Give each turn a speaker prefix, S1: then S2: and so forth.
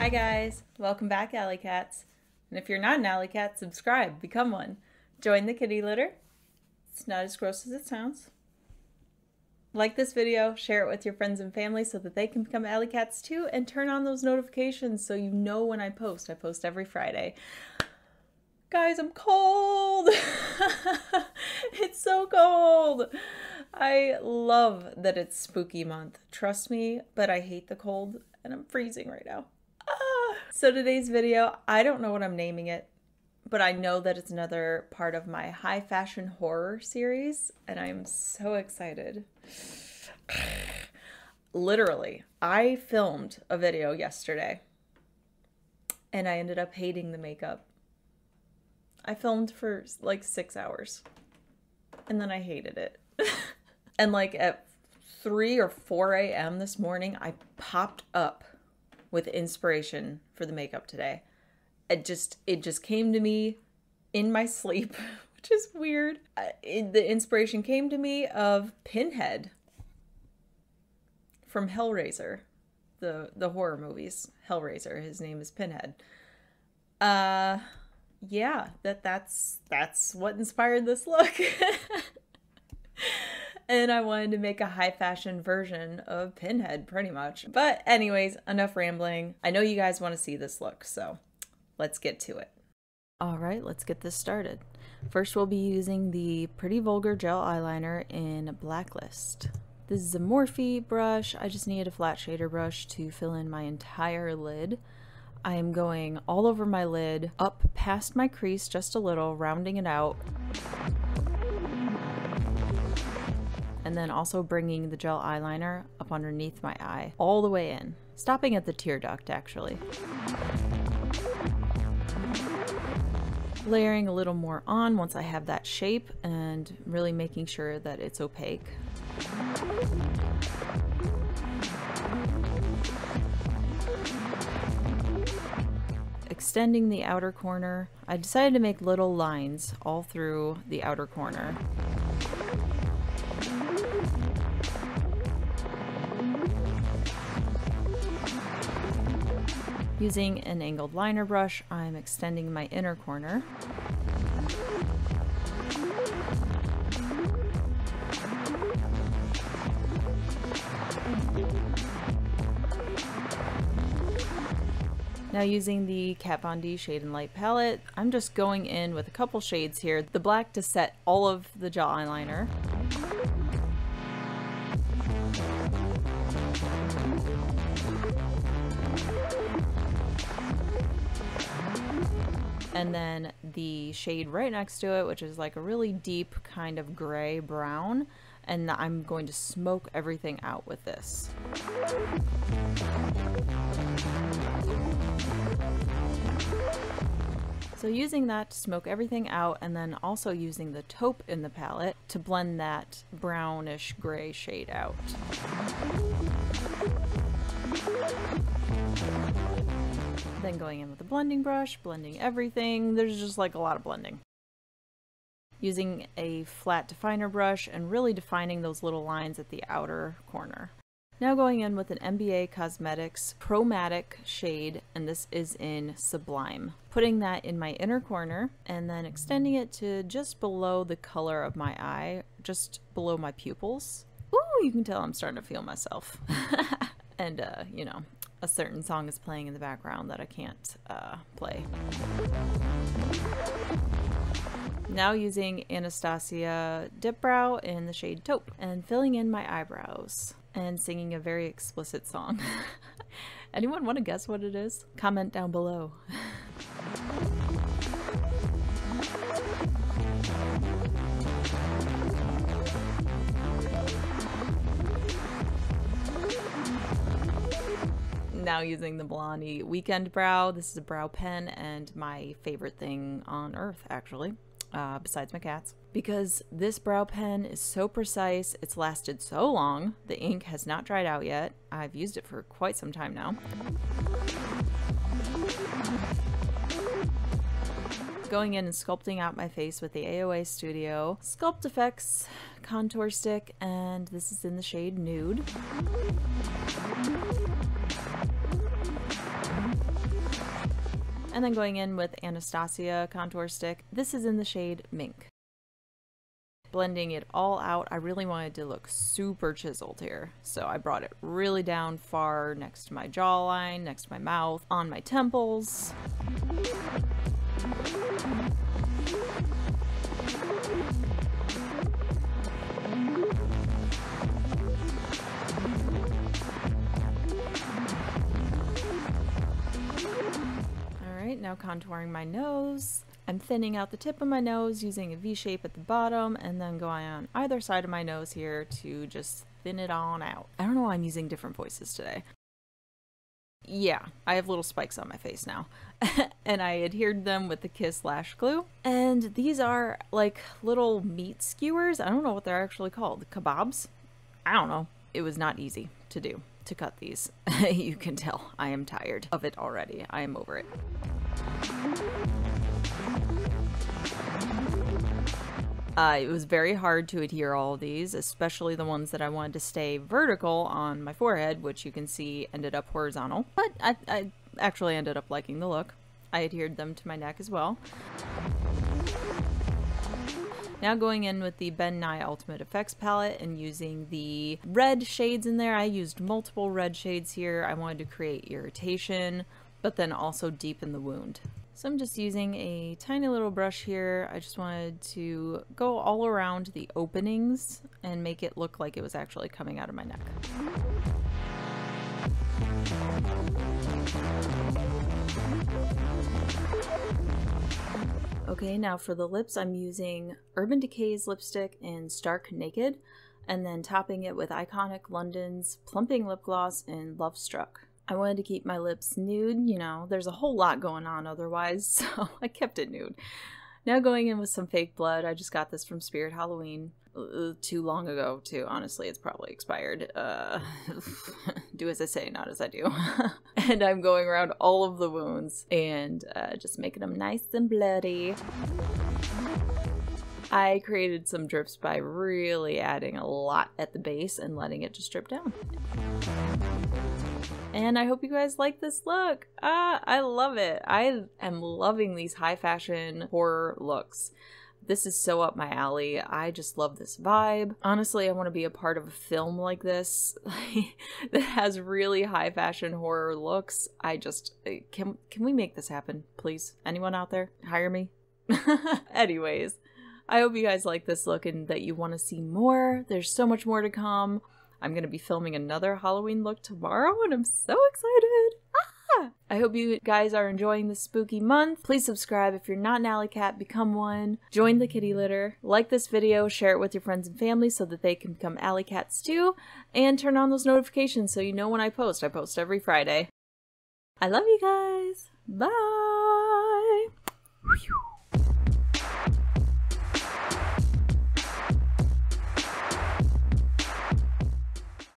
S1: Hi guys, welcome back Alley Cats. And if you're not an Alley Cat, subscribe, become one. Join the kitty litter. It's not as gross as it sounds. Like this video, share it with your friends and family so that they can become Alley Cats too, and turn on those notifications so you know when I post. I post every Friday. Guys, I'm cold! It's so cold! I love that it's spooky month. Trust me, but I hate the cold and I'm freezing right now. So today's video, I don't know what I'm naming it, but I know that it's another part of my high fashion horror series, and I'm so excited. Literally, I filmed a video yesterday, and I ended up hating the makeup. I filmed for like 6 hours, and then I hated it. And like at 3 or 4 a.m. this morning, I popped up with inspiration for the makeup today. It just came to me in my sleep, which is weird. The inspiration came to me of Pinhead from Hellraiser, the horror movies. Hellraiser, his name is Pinhead. Yeah, that's what inspired this look. And I wanted to make a high fashion version of Pinhead, pretty much. But anyways, enough rambling. I know you guys want to see this look, so let's get to it. All right, let's get this started. First, we'll be using the Pretty Vulgar Gel Eyeliner in Blacklist. This is a Morphe brush. I just needed a flat shader brush to fill in my entire lid. I am going all over my lid, up past my crease just a little, rounding it out. And then also bringing the gel eyeliner up underneath my eye, all the way in, stopping at the tear duct actually. Layering a little more on once I have that shape and really making sure that it's opaque. Extending the outer corner, I decided to make little lines all through the outer corner. Using an angled liner brush, I'm extending my inner corner. Now using the Kat Von D Shade and Light palette, I'm just going in with a couple shades here. The black to set all of the gel eyeliner. And then the shade right next to it, which is like a really deep kind of gray brown, and I'm going to smoke everything out with this. So using that to smoke everything out, and then also using the taupe in the palette to blend that brownish gray shade out. Then going in with a blending brush, blending everything. There's just like a lot of blending. Using a flat definer brush and really defining those little lines at the outer corner. Now going in with an MBA Cosmetics Chromatic shade, and this is in Sublime. Putting that in my inner corner and then extending it to just below the color of my eye, just below my pupils. Ooh, you can tell I'm starting to feel myself. And you know, a certain song is playing in the background that I can't play. Now using Anastasia Dip Brow in the shade Taupe and filling in my eyebrows and singing a very explicit song. Anyone want to guess what it is? Comment down below. Now using the Blondie Weekend Brow. This is a brow pen and my favorite thing on earth, actually, besides my cats. Because this brow pen is so precise, it's lasted so long, the ink has not dried out yet. I've used it for quite some time now. Going in and sculpting out my face with the AOA Studio Sculpt Effects contour stick, and this is in the shade Nude. And then going in with Anastasia contour stick. This is in the shade Mink. Blending it all out. I really wanted to look super chiseled here, so I brought it really down far next to my jawline, next to my mouth, on my temples. Alright, now contouring my nose. I'm thinning out the tip of my nose using a V shape at the bottom and then going on either side of my nose here to just thin it on out. I don't know why I'm using different voices today. Yeah, I have little spikes on my face now. And I adhered them with the Kiss Lash Glue. And these are like little meat skewers. I don't know what they're actually called. Kebabs? I don't know. It was not easy to do, to cut these. You can tell I am tired of it already. I am over it. It was very hard to adhere all of these, especially the ones that I wanted to stay vertical on my forehead, which you can see ended up horizontal. But I actually ended up liking the look. I adhered them to my neck as well. Now going in with the Ben Nye Ultimate Effects palette and using the red shades in there. I used multiple red shades here. I wanted to create irritation, but then also deepen the wound. So I'm just using a tiny little brush here. I just wanted to go all around the openings and make it look like it was actually coming out of my neck. Okay, now for the lips, I'm using Urban Decay's lipstick in Stark Naked, and then topping it with Iconic London's Plumping Lip Gloss in Love Struck. I wanted to keep my lips nude, you know, there's a whole lot going on otherwise, so I kept it nude. Now going in with some fake blood. I just got this from Spirit Halloween too long ago, too. Honestly, it's probably expired. Do as I say, not as I do. And I'm going around all of the wounds and just making them nice and bloody. I created some drips by really adding a lot at the base and letting it just drip down. And I hope you guys like this look. I love it. I am loving these high fashion horror looks. This is so up my alley. I just love this vibe. Honestly, I want to be a part of a film like this that has really high fashion horror looks. I just, can we make this happen, please? Anyone out there? Hire me? Anyways, I hope you guys like this look and that you want to see more. There's so much more to come. I'm going to be filming another Halloween look tomorrow and I'm so excited. I hope you guys are enjoying this spooky month. Please subscribe if you're not an alley cat, become one. Join the kitty litter. Like this video, share it with your friends and family so that they can become alley cats too. And turn on those notifications so you know when I post. I post every Friday. I love you guys. Bye.